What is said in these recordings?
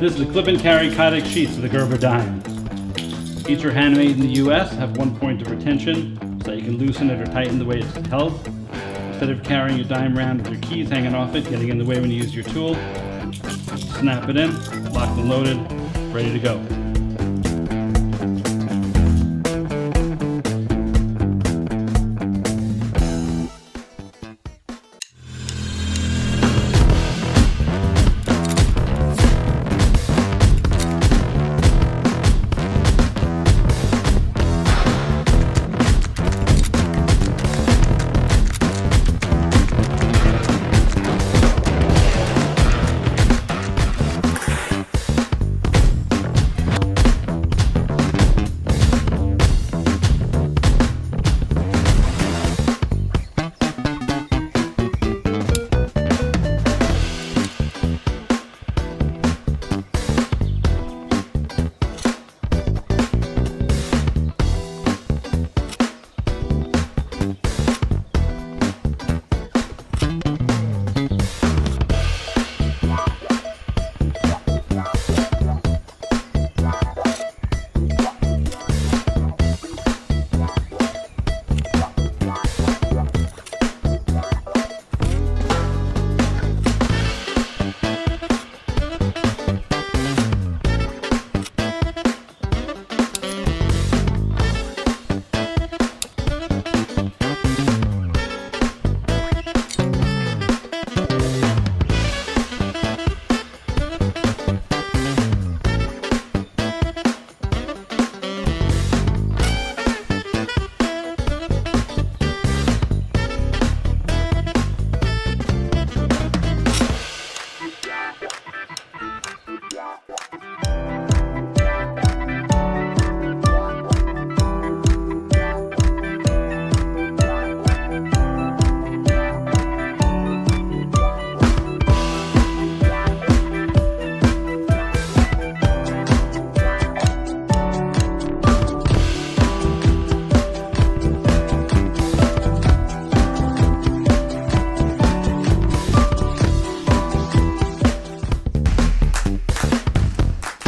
This is the clip and carry Kydex sheets for the Gerber dime. Each are handmade in the US, have one point of retention so that you can loosen it or tighten the way it's held. Instead of carrying your dime around with your keys hanging off it, getting in the way when you use your tool, snap it in, locked and loaded, ready to go.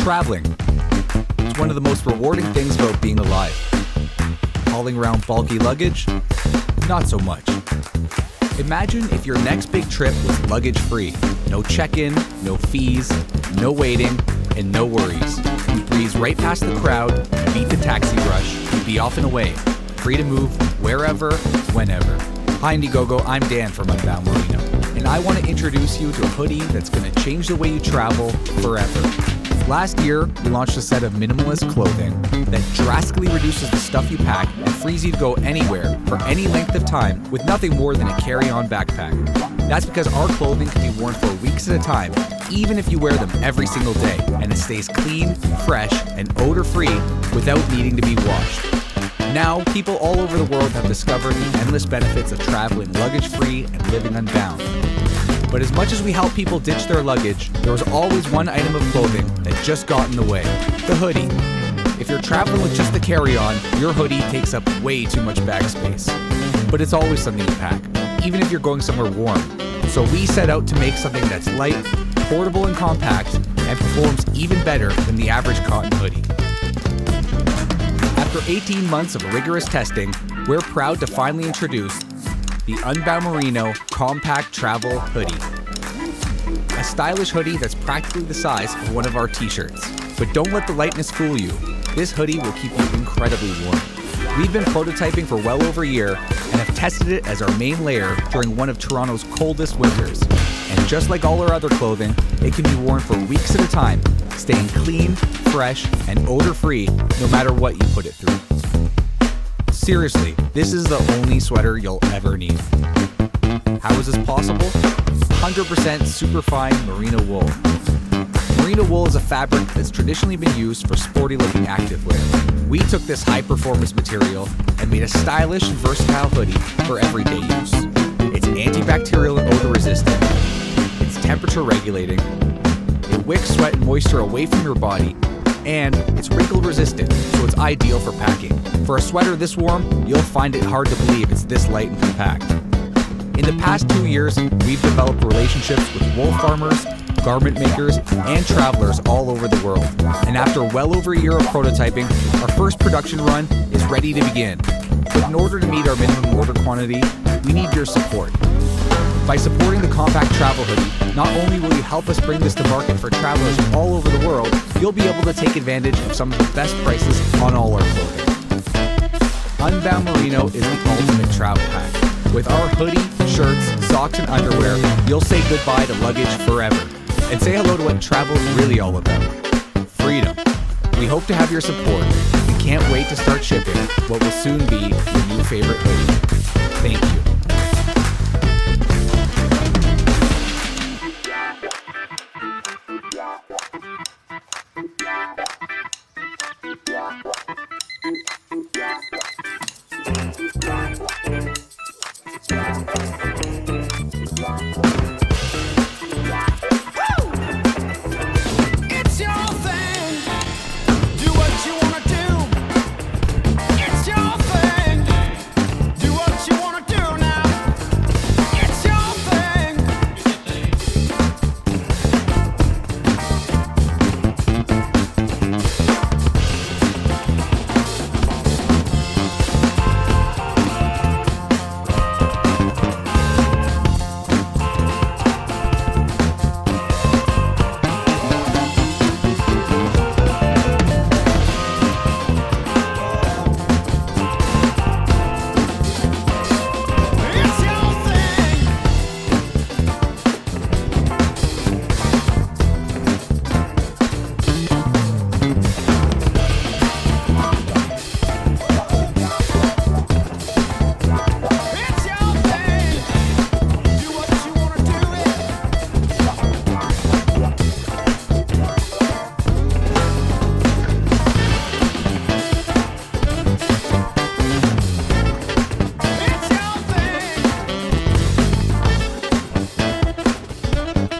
Traveling. It's one of the most rewarding things about being alive. Hauling around bulky luggage? Not so much. Imagine if your next big trip was luggage-free. No check-in, no fees, no waiting, and no worries. You'd breeze right past the crowd, beat the taxi rush, and be off and away, free to move wherever, whenever. Hi Indiegogo, I'm Dan from Unbound Merino, and I want to introduce you to a hoodie that's going to change the way you travel forever. Last year, we launched a set of minimalist clothing that drastically reduces the stuff you pack and frees you to go anywhere for any length of time with nothing more than a carry-on backpack. That's because our clothing can be worn for weeks at a time, even if you wear them every single day, and it stays clean, fresh, and odor-free without needing to be washed. Now, people all over the world have discovered the endless benefits of traveling luggage-free and living unbound. But as much as we help people ditch their luggage, there was always one item of clothing that just got in the way: the hoodie. If you're traveling with just the carry-on, your hoodie takes up way too much bag space. But it's always something to pack, even if you're going somewhere warm. So we set out to make something that's light, portable and compact, and performs even better than the average cotton hoodie. After 18 months of rigorous testing, we're proud to finally introduce the Unbound Merino Compact Travel Hoodie. A stylish hoodie that's practically the size of one of our t-shirts. But don't let the lightness fool you. This hoodie will keep you incredibly warm. We've been prototyping for well over a year and have tested it as our main layer during one of Toronto's coldest winters. And just like all our other clothing, it can be worn for weeks at a time, staying clean, fresh, and odor-free no matter what you put it through. Seriously, this is the only sweater you'll ever need. How is this possible? 100% superfine merino wool. Merino wool is a fabric that's traditionally been used for sporty-looking activewear. We took this high-performance material and made a stylish, versatile hoodie for everyday use. It's antibacterial and odor-resistant. It's temperature-regulating. It wicks sweat and moisture away from your body. And it's wrinkle-resistant, so it's ideal for packing. For a sweater this warm, you'll find it hard to believe it's this light and compact. In the past 2 years, we've developed relationships with wool farmers, garment makers, and travelers all over the world. And after well over a year of prototyping, our first production run is ready to begin. But in order to meet our minimum order quantity, we need your support. By supporting the compact travel hoodie, not only will you help us bring this to market for travelers all over the world, you'll be able to take advantage of some of the best prices on all our clothing. Unbound Merino is the ultimate travel hack. With our hoodie, shirts, socks, and underwear, you'll say goodbye to luggage forever and say hello to what travel's really all about: freedom. We hope to have your support. We can't wait to start shipping what will soon be your new favorite hoodie. Thank you. It's your thing. Do what you wanna do. It's your thing. Do what you wanna do now. It's your thing. It's your thing. It's your thing. Do what you wanna do it. It's your thing.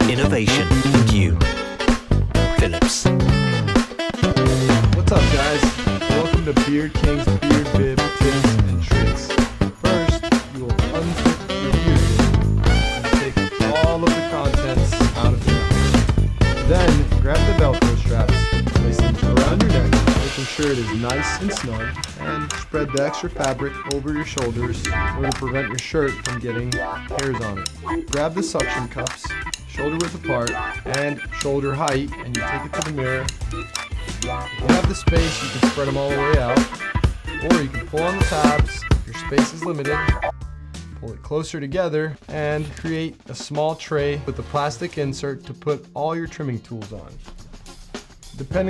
Innovation and you. Phillips. What's up, guys? Welcome to Beard King's Beard Bib Tips and Tricks. First, you will unzip your beard bib and take all of the contents out of the mouth. Then, grab the Velcro straps, place them around your neck, making sure it is nice and snug, and spread the extra fabric over your shoulders in order to prevent your shirt from getting hairs on it. Grab the suction cups, shoulder width apart, and shoulder height, and you take it to the mirror. If you have the space, you can spread them all the way out, or you can pull on the tabs if your space is limited, pull it closer together, and create a small tray with a plastic insert to put all your trimming tools on. Depending